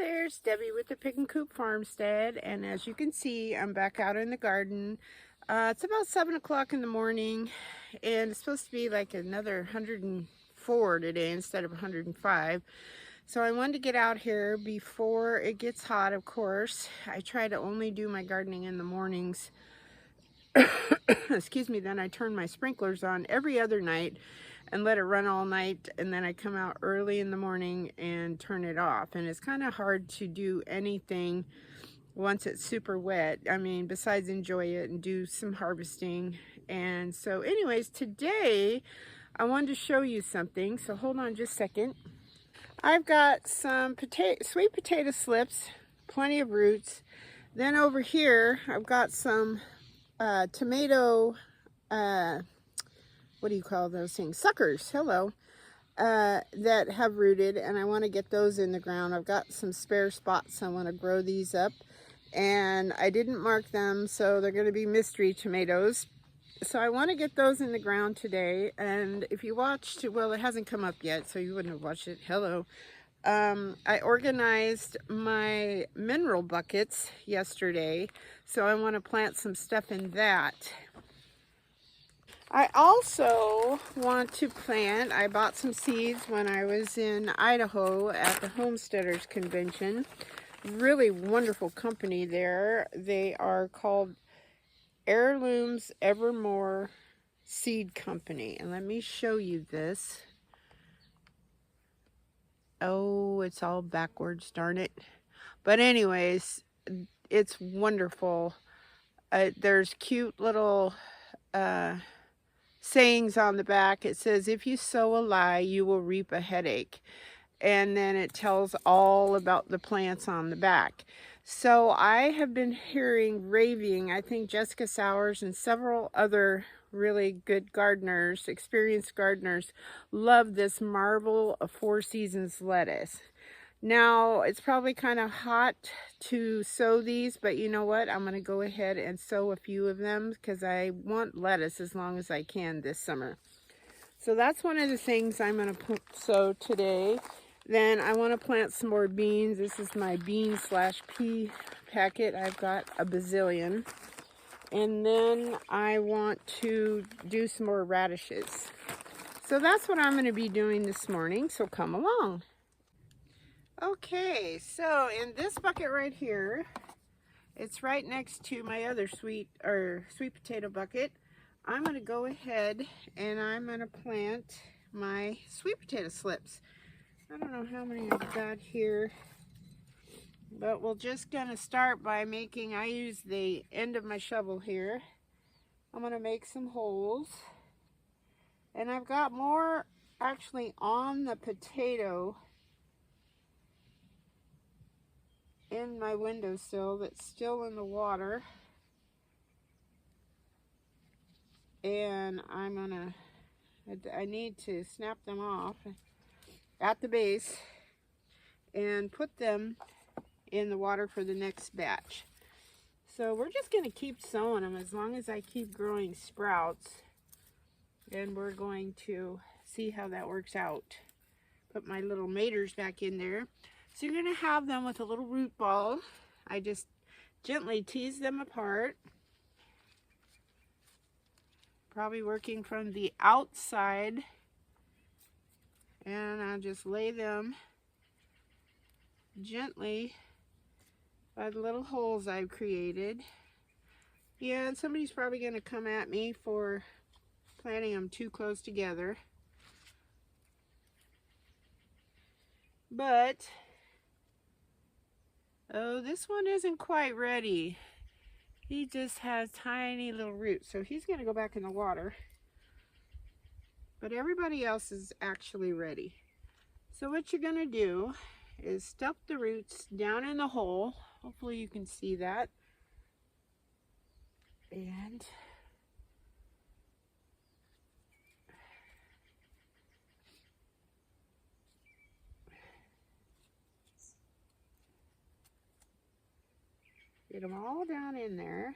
There's Debbie with the Pickin Coop Farmstead, and as you can see, I'm back out in the garden. It's about 7 o'clock in the morning, and it's supposed to be like another 104 today instead of 105. So I wanted to get out here before it gets hot, of course. I try to only do my gardening in the mornings. Excuse me, then I turn my sprinklers on every other night and let it run all night, and then I come out early in the morning and turn it off. And it's kind of hard to do anything once it's super wet. I mean, besides enjoy it and do some harvesting. And so anyways, today I wanted to show you something, so hold on just a second. I've got some sweet potato slips, plenty of roots. Then over here I've got some tomato, what do you call those things? Suckers, hello, that have rooted, and I want to get those in the ground. I've got some spare spots. I want to grow these up, and I didn't mark them, so they're going to be mystery tomatoes. So I want to get those in the ground today. And if you watched, well, it hasn't come up yet, so you wouldn't have watched it. Hello. I organized my mineral buckets yesterday, so I want to plant some stuff in that. I also want to plant, I bought some seeds when I was in Idaho at the Homesteaders Convention. Really wonderful company there. They are called Heirlooms Evermore Seed Company. And let me show you this. Oh, it's all backwards, darn it. But anyways, it's wonderful. There's cute little sayings on the back. It says, if you sow a lie, you will reap a headache. And then it tells all about the plants on the back. So I have been raving, I think Jessica Sowers and several other really good gardeners, experienced gardeners, love this Marvel of Four Seasons lettuce. Now, it's probably kind of hot to sow these, but you know what? I'm going to go ahead and sow a few of them because I want lettuce as long as I can this summer. So that's one of the things I'm going to sow today. Then I want to plant some more beans. This is my bean/pea packet. I've got a bazillion. And then I want to do some more radishes. So that's what I'm going to be doing this morning, so come along. Okay, so in this bucket right here, it's right next to my other sweet potato bucket. I'm going to go ahead and I'm going to plant my sweet potato slips. I don't know how many I've got here, but we're just going to start by I use the end of my shovel here. I'm going to make some holes, and I've got more actually on the potato in my windowsill that's still in the water, and I need to snap them off at the base and put them in the water for the next batch. So we're just going to keep sowing them as long as I keep growing sprouts, and we're going to see how that works out. Put my little maters back in there. So you're going to have them with a little root ball. I just gently tease them apart. Probably working from the outside. And I'll just lay them gently by the little holes I've created. Yeah, and somebody's probably going to come at me for planting them too close together. But oh, this one isn't quite ready. He just has tiny little roots, so he's going to go back in the water. But everybody else is actually ready. So what you're going to do is stuff the roots down in the hole. Hopefully you can see that. And get them all down in there.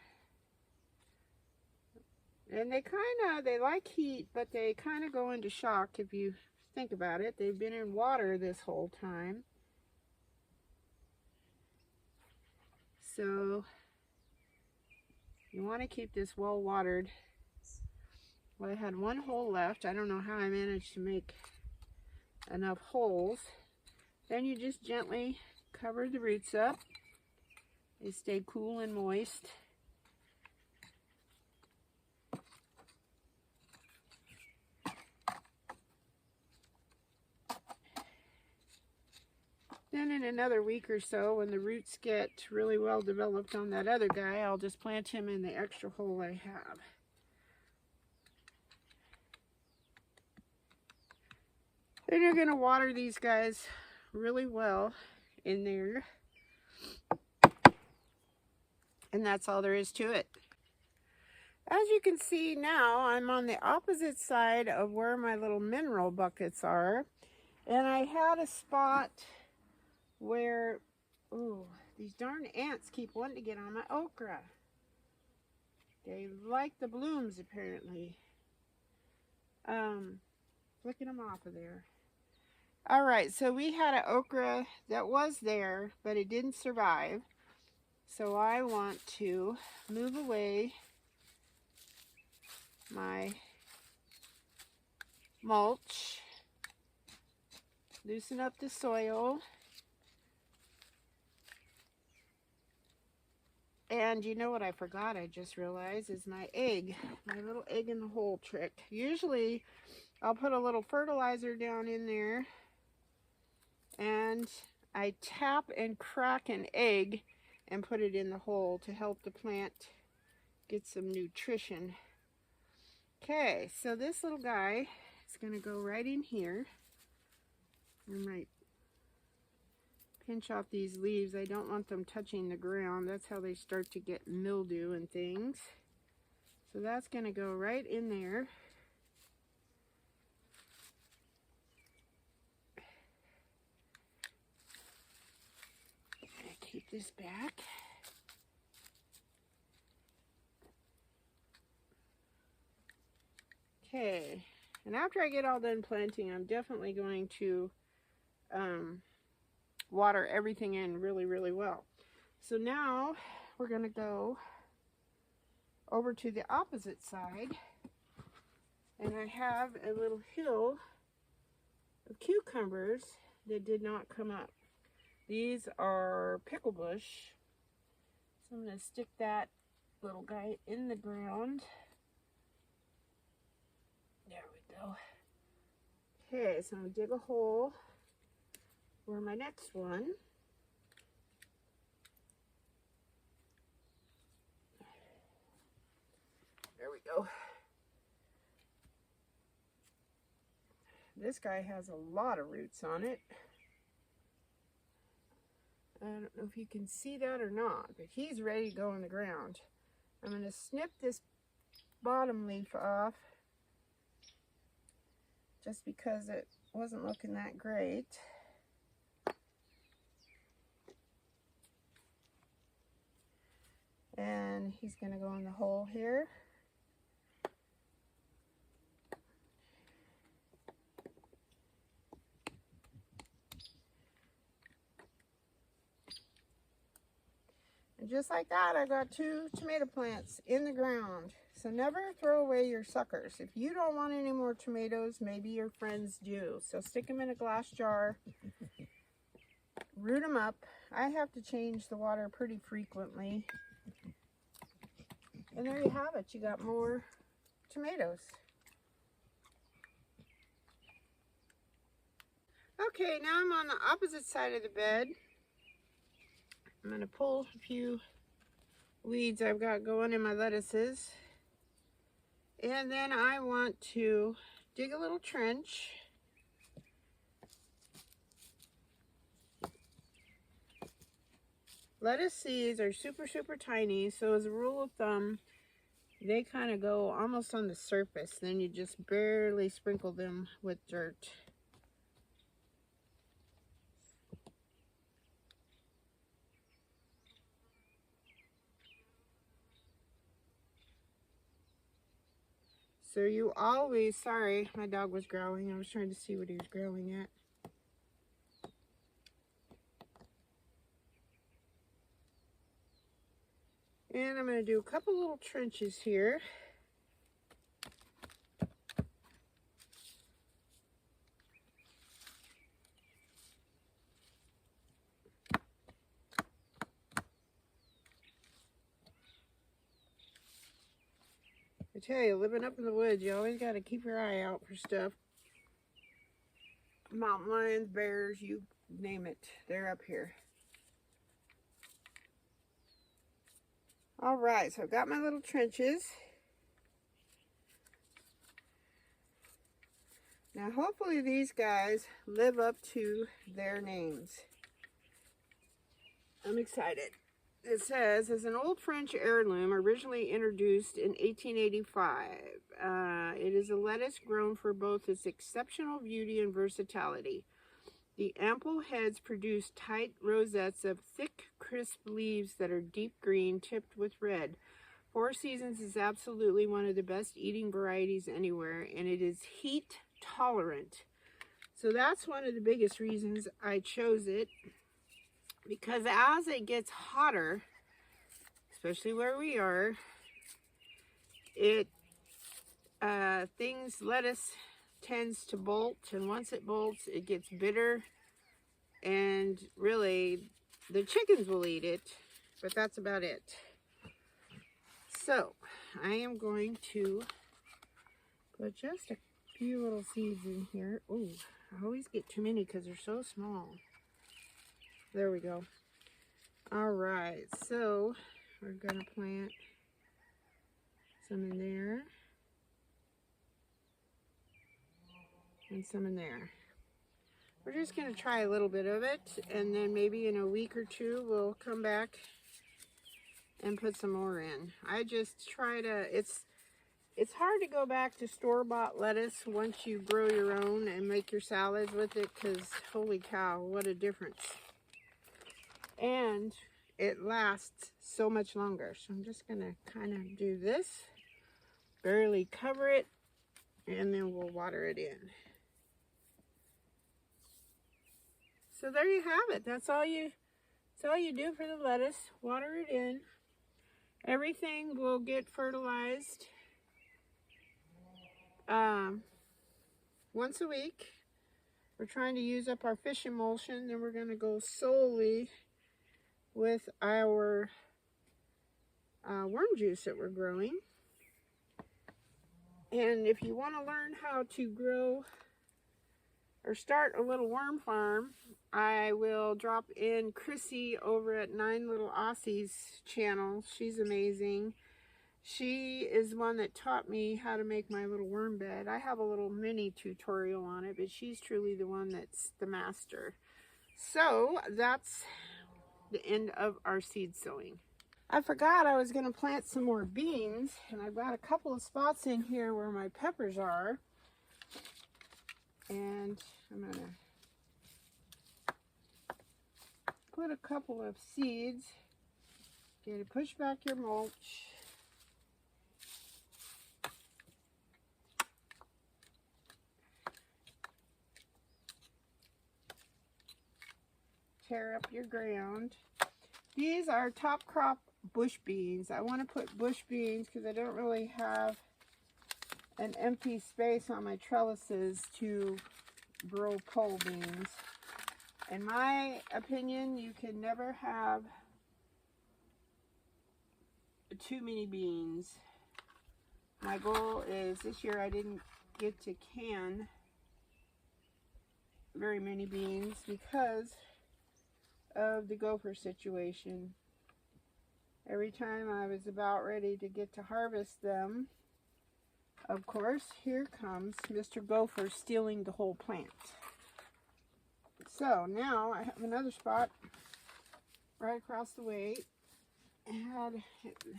And they like heat, but they kind of go into shock if you think about it. They've been in water this whole time. So you want to keep this well watered. Well, I had one hole left. I don't know how I managed to make enough holes. Then you just gently cover the roots up. They stay cool and moist. Then in another week or so, when the roots get really well developed on that other guy, I'll just plant him in the extra hole I have. Then you're going to water these guys really well in there. And that's all there is to it. As you can see now, I'm on the opposite side of where my little mineral buckets are. And I had a spot where, oh, these darn ants keep wanting to get on my okra. They like the blooms, apparently. Flicking them off of there. All right, so we had an okra that was there, but it didn't survive. So I want to move away my mulch, loosen up the soil, and you know what I forgot, I just realized, is my egg, my little egg in the hole trick. Usually I'll put a little fertilizer down in there and I tap and crack an egg and put it in the hole to help the plant get some nutrition. Okay, so this little guy is going to go right in here. I might pinch off these leaves. I don't want them touching the ground. That's how they start to get mildew and things. So that's going to go right in there. Keep this back. Okay, and after I get all done planting, I'm definitely going to water everything in really, really well. So now we're going to go over to the opposite side, and I have a little hill of cucumbers that did not come up. These are pickle bush, so I'm going to stick that little guy in the ground. There we go. Okay, so I'm going to dig a hole for my next one. There we go. This guy has a lot of roots on it. I don't know if you can see that or not, but he's ready to go in the ground. I'm going to snip this bottom leaf off just because it wasn't looking that great. And he's going to go in the hole here. And just like that, I got 2 tomato plants in the ground. So never throw away your suckers. If you don't want any more tomatoes, maybe your friends do. So stick them in a glass jar, root them up. I have to change the water pretty frequently. And there you have it. You got more tomatoes. Okay, now I'm on the opposite side of the bed. I'm going to pull a few weeds I've got going in my lettuces. And then I want to dig a little trench. Lettuce seeds are super, super tiny, so as a rule of thumb, they kind of go almost on the surface. Then you just barely sprinkle them with dirt. So you always, sorry, my dog was growling. I was trying to see what he was growling at. And I'm going to do a couple little trenches here. I tell you, living up in the woods, you always got to keep your eye out for stuff. Mountain lions, bears, you name it, they're up here. All right, so I've got my little trenches. Now, hopefully these guys live up to their names. I'm excited. It says, as an old French heirloom originally introduced in 1885, it is a lettuce grown for both its exceptional beauty and versatility. The ample heads produce tight rosettes of thick, crisp leaves that are deep green, tipped with red. Four Seasons is absolutely one of the best eating varieties anywhere, and it is heat tolerant. So that's one of the biggest reasons I chose it. Because as it gets hotter, especially where we are, lettuce tends to bolt, and once it bolts, it gets bitter, and really, the chickens will eat it, but that's about it. So, I am going to put just a few little seeds in here. Oh, I always get too many because they're so small. There we go. All right, so we're gonna plant some in there and some in there. We're just gonna try a little bit of it, and then maybe in a week or two we'll come back and put some more in. I just try to, it's hard to go back to store-bought lettuce once you grow your own and make your salads with it, because holy cow, what a difference. And it lasts so much longer. So I'm just gonna kind of do this, barely cover it, and then we'll water it in. So there you have it. That's all you do for the lettuce. Water it in. Everything will get fertilized once a week. We're trying to use up our fish emulsion, then we're going to go solely with our worm juice that we're growing. And if you want to learn how to grow or start a little worm farm, I will drop in Chrissy over at 9 Little Aussies channel. She's amazing. She is one that taught me how to make my little worm bed. I have a little mini tutorial on it, but she's truly the one that's the master. So that's the end of our seed sowing. I forgot I was going to plant some more beans, and I've got a couple of spots in here where my peppers are. And I'm going to put a couple of seeds. Get to push back your mulch. Tear up your ground. These are top crop bush beans. I want to put bush beans because I don't really have an empty space on my trellises to grow pole beans. In my opinion, you can never have too many beans. My goal is, this year I didn't get to can very many beans because of the gopher situation. Every time I was about ready to get to harvest them, of course, here comes Mr. Gopher stealing the whole plant. So now I have another spot right across the way. It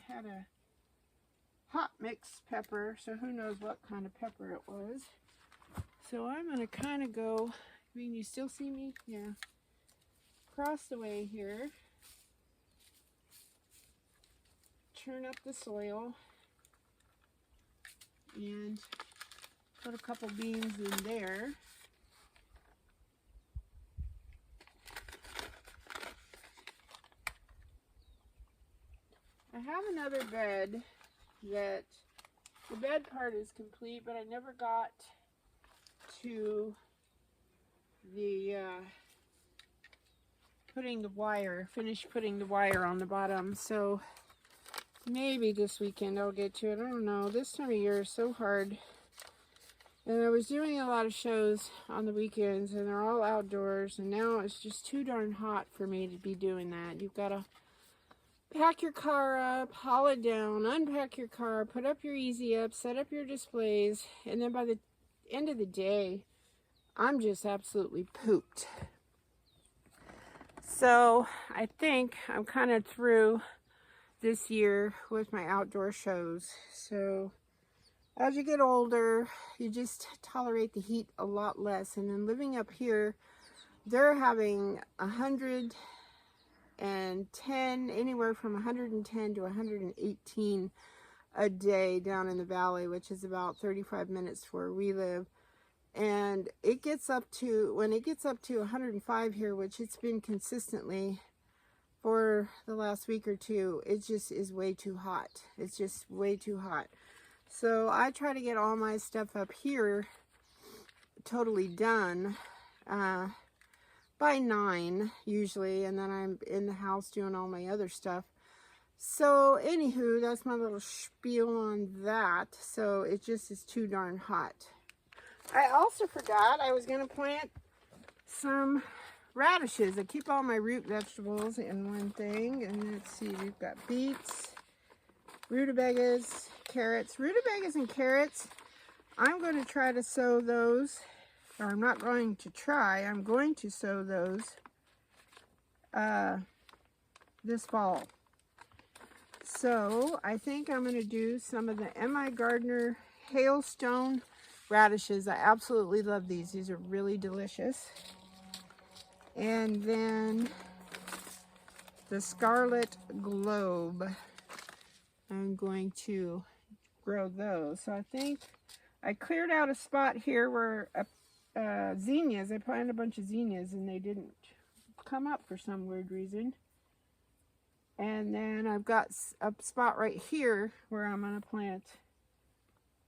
had a hot mix pepper, so who knows what kind of pepper it was. So I'm going to kind of go, I mean, you still see me? Yeah. Across the way here. Churn up the soil and put a couple beans in there. I have another bed that the bed part is complete, but I never got to the finish putting the wire on the bottom. So maybe this weekend I'll get to it. I don't know. This time of year is so hard. And I was doing a lot of shows on the weekends, and they're all outdoors, and now it's just too darn hot for me to be doing that. You've got to pack your car up, haul it down, unpack your car, put up your easy up, set up your displays, and then by the end of the day, I'm just absolutely pooped. So I think I'm kind of through this year with my outdoor shows. So as you get older, you just tolerate the heat a lot less. And then living up here, they're having 110, anywhere from 110 to 118 a day down in the valley, which is about 35 minutes where we live. And it gets up to, when it gets up to 105 here, which it's been consistently for the last week or two, it just is way too hot. It's just way too hot. So I try to get all my stuff up here totally done by 9 usually, and then I'm in the house doing all my other stuff. So anywho, that's my little spiel on that. So it just is too darn hot. I also forgot I was going to plant some radishes. I keep all my root vegetables in one thing. And let's see, we've got beets, rutabagas, carrots. Rutabagas and carrots, I'm going to try to sow those. Or I'm not going to try. I'm going to sow those this fall. So I think I'm going to do some of the M.I. Gardner Hailstone radishes. I absolutely love these. These are really delicious. And then the Scarlet Globe. I'm going to grow those. So I think I cleared out a spot here where zinnias, I planted a bunch of zinnias and they didn't come up for some weird reason. And then I've got a spot right here where I'm going to plant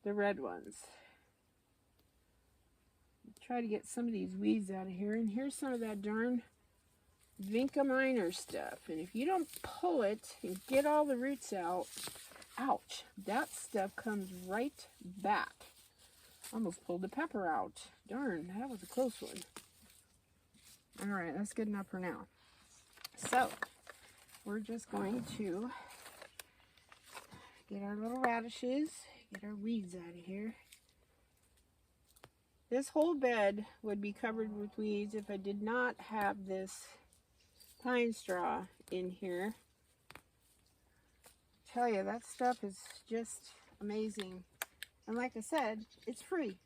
the red ones. Try to get some of these weeds out of here. And here's some of that darn Vinca minor stuff. And if you don't pull it and get all the roots out, ouch, that stuff comes right back. Almost pulled the pepper out. Darn, that was a close one. All right, that's good enough for now. So we're just going to get our little radishes, get our weeds out of here. This whole bed would be covered with weeds if I did not have this pine straw in here. I tell you, that stuff is just amazing. And like I said, it's free.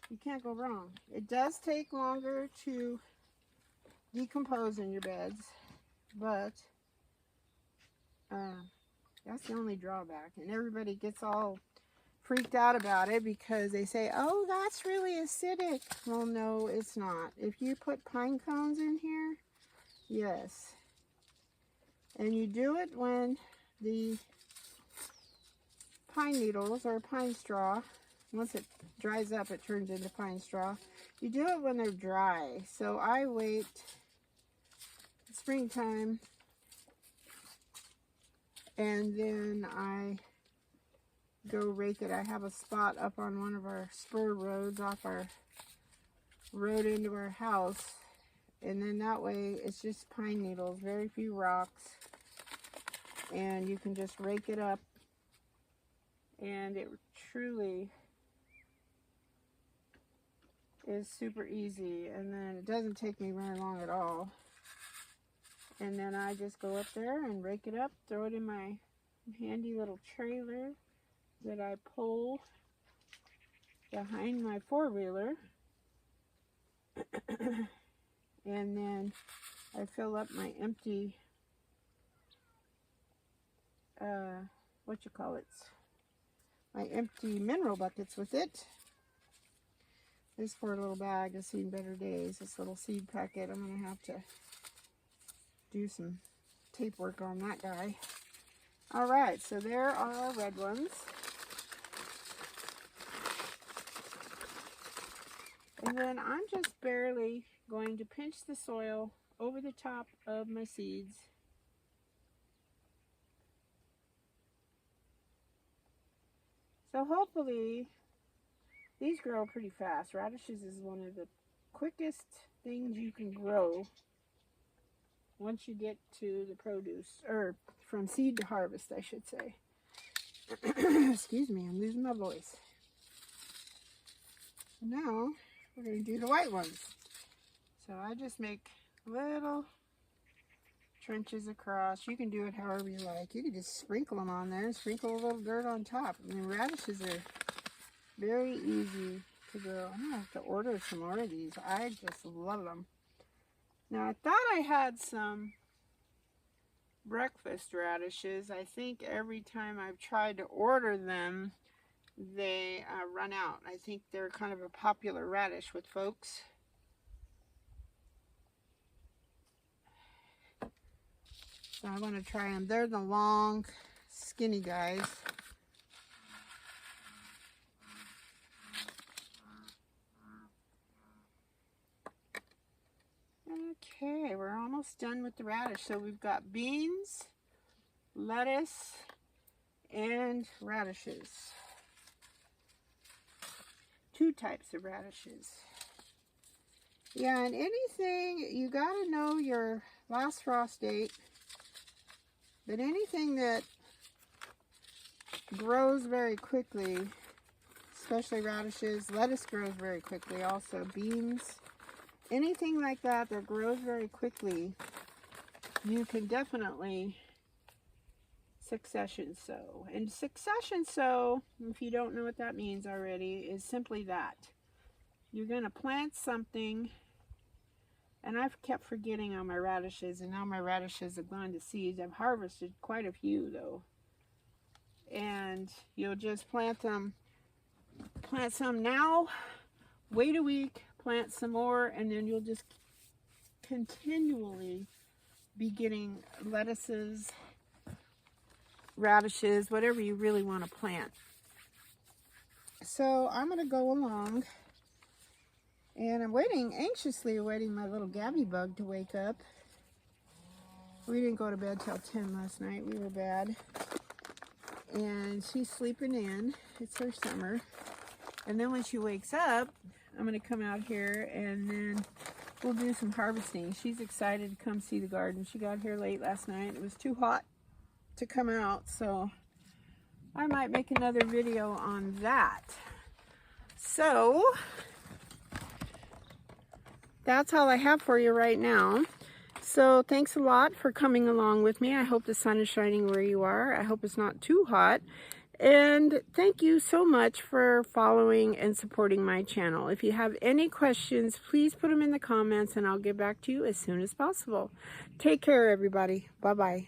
You can't go wrong. It does take longer to decompose in your beds, but that's the only drawback. And everybody gets all freaked out about it because they say, oh, that's really acidic. Well, no, it's not. If you put pine cones in here, yes. And you do it when the pine needles or pine straw, once it dries up, it turns into pine straw. You do it when they're dry. So I wait springtime, and then I go rake it. I have a spot up on one of our spur roads off our road into our house, and then that way it's just pine needles, very few rocks, and you can just rake it up, and it truly is super easy. And then it doesn't take me very long at all. And then I just go up there and rake it up, throw it in my handy little trailer that I pull behind my four-wheeler. And then I fill up my empty, my empty mineral buckets with it. This poor little bag has seen better days. This little seed packet, I'm going to have to do some tape work on that guy. All right, so there are our red ones. And then I'm just barely going to pinch the soil over the top of my seeds. So hopefully these grow pretty fast. Radishes is one of the quickest things you can grow once you get to the produce, or from seed to harvest, I should say. Excuse me, I'm losing my voice. Now we're going to do the white ones. So I just make little trenches across. You can do it however you like. You can just sprinkle them on there and sprinkle a little dirt on top. I mean, radishes are very easy to grow. I'm going to have to order some more of these. I just love them. Now, I thought I had some breakfast radishes. I think every time I've tried to order them, they run out. I think they're kind of a popular radish with folks. So I want to try them. They're the long, skinny guys. Okay, we're almost done with the radish. So we've got beans, lettuce, and radishes. Two types of radishes. Yeah, and anything, you got to know your last frost date. But anything that grows very quickly, especially radishes, lettuce grows very quickly also, beans, anything like that that grows very quickly, you can definitely succession sow. And succession sow, if you don't know what that means already, is simply that. You're going to plant something, and I've kept forgetting on my radishes, and now my radishes have gone to seeds. I've harvested quite a few though. And you'll just plant them, plant some now, wait a week, plant some more, and then you'll just continually be getting lettuces, radishes, whatever you really want to plant. So I'm going to go along, and I'm anxiously awaiting my little Gabby bug to wake up. We didn't go to bed till 10 last night. We were bad. And she's sleeping in. It's her summer. And then when she wakes up, I'm going to come out here and then we'll do some harvesting. She's excited to come see the garden. She got here late last night. It was too hot to come out, so I might make another video on that. So that's all I have for you right now. So thanks a lot for coming along with me. I hope the sun is shining where you are. I hope it's not too hot. And thank you so much for following and supporting my channel. If you have any questions, please put them in the comments and I'll get back to you as soon as possible. Take care, everybody. Bye-bye.